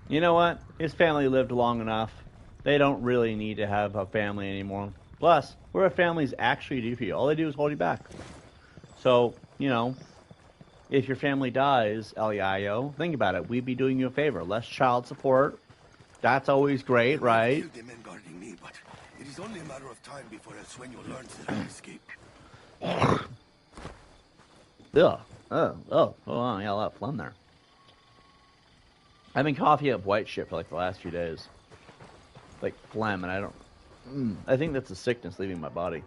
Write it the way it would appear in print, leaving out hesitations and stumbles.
You know what? His family lived long enough. They don't really need to have a family anymore. Plus, what do families actually do for you? All they do is hold you back. So, you know, if your family dies, Elio, think about it. We'd be doing you a favor. Less child support. That's always great, They might right? kill the men guarding me, but it is only a matter of time before El Sueño learns that I escaped. Ugh. Oh, wow, yeah, a lot of phlegm there. I've been coughing up white shit for like the last few days. Like phlegm, and I don't. I think that's a sickness leaving my body.